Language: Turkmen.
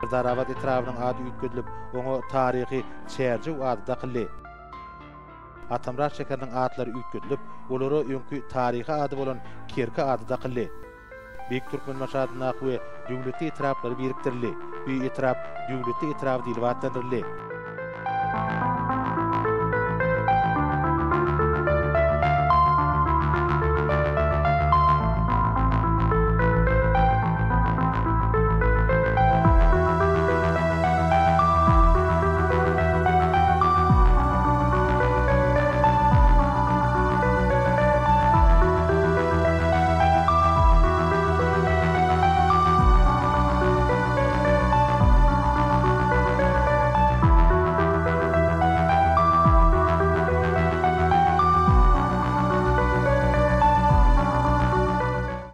Zaravat etrafının adı ütküdülüp, onu tarihi Çerjiw adı daqilli. Atamraş şekerinin adları ütküdülüp, olary öňkü tarihi adı bolan Kerki adı daqilli. Büyük Türkmen maşadyna we döwleti etraflary biriktirildi. Bu etraf döwleti etrafy diýilip atlandyrildy.